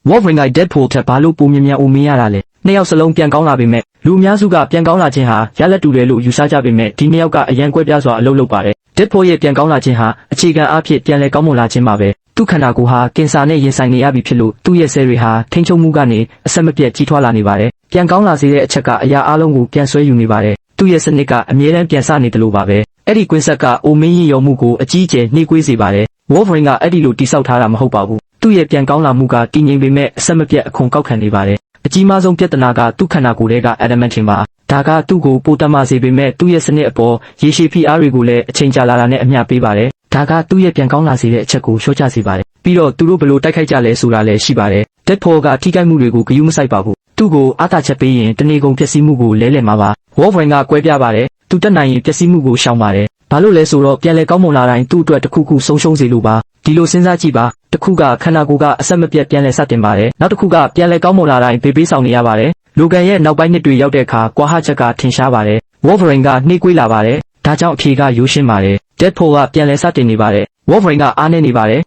Wolverine က Deadpool ထက်ဘာလို့ပိုမြန်အိုမင်းရတာလဲနှစ်ယောက်စလုံးပြန်ကောင်းလာပေမဲ့လူအများစုကပြန်ကောင်းလာခြင်းဟာရလက်တူတယ်လို့ယူဆကြပေမဲ့ဒီနှစ်ယောက်ကအရန်ကွဲပြားစွာအလုပ်လုပ်ပါတယ် Deadpool ရဲ့ပြန်ကောင်းလာခြင်းဟာအခြေခံအားဖြင့်ပြန်လည်ကောင်းမွန်လာခြင်းပါပဲသူခန္ဓာကိုယ်ဟာကင်ဆာနဲ့ရင်ဆိုင်နေရပြီဖြစ်လို့သူ့ရဲ့ဆဲတွေဟာထိန်းချုပ်မှုကနေအဆက်မပြတ်ကြီးထွားလာနေပါတယ်ပြန်ကောင်းလာစေတဲ့အချက်ကအရာအလုံးကိုပြန်ဆွဲယူနေပါတယ်သူ့ရဲ့စနစ်ကအမြဲတမ်းပြန်ဆနေတယ်လို့ပါပဲအဲ့ဒီကွင်းဆက်ကအိုမင်းရင်ရောမှုကိုအကြီးအကျယ်နှိကွေးစေပါတယ် Wolverine ကအဲ့ဒီလိုတိဆောက်ထားတာမဟုတ်ပါဘူးသူ့ရဲ့ပြန်ကောင်းလာမှုကတည်ငြိမ်ပေမဲ့အဆက်မပြတ်အခွန်ကောက်ခံနေပါတယ်အကြီးမားဆုံးပြဿနာကသူ့ခန္ဓာကိုယ်ထဲက adamantium ပါဒါကသူ့ကိုပိုတတ်မှစေပေမဲ့သူ့ရဲ့စနစ်အပေါ်ရေရှည်ဖိအားတွေကိုလည်းအချိန်ကြာလာတာနဲ့အမျှပေးပါတယ်ဒါကသူ့ရဲ့ပြန်ကောင်းလာစေတဲ့အချက်ကိုလျှော့ချစေပါတယ်ပြီးတော့သူတို့ဘယ်လိုတိုက်ခိုက်ကြလဲဆိုတာလည်းရှိပါတယ် Deadpool ကထိခိုက်မှုတွေကိုဂရုမစိုက်ပါဘူးသူ့ကိုအားသာချက်ပေးရင်တနေကုန်ပျက်စီးမှုကိုလဲလှယ်မှာပါ Wolverine ကကွဲပြားပါတယ်သူတက်နိုင်ရင်ပျက်စီးမှုကိုရှောင်ပါတယ်ဘာလို့လဲဆိုတော့ပြန်လဲကောင်းမွန်လာတိုင်းသူ့အတွက်တစ်ခုခုဆုံးရှုံးစေလိုပါဒီလိုစဉ်းစားကြည့်ပါတစ်ခုကခန္ဓာကိုယ်ကအဆက်မပြတ်ပြန်လဲစတင်ပါတယ်နောက်တစ်ခုကပြန်လဲကောင်းမွန်လာတိုင်းဘေးဆောင်နေရပါတယ်လူကန်ရဲ့နောက်ပိုင်းနှစ်တွေရောက်တဲ့အခါကွာဟချက်ကထင်ရှားပါတယ် Wolverine ကနှိကွေးလာပါတယ်ဒါကြောင့်အဖြေကရိုးရှင်းပါတယ် Deadpool ကပြန်လဲစတင်နေပါတယ် Wolverine ကအားနည်းနေပါတယ်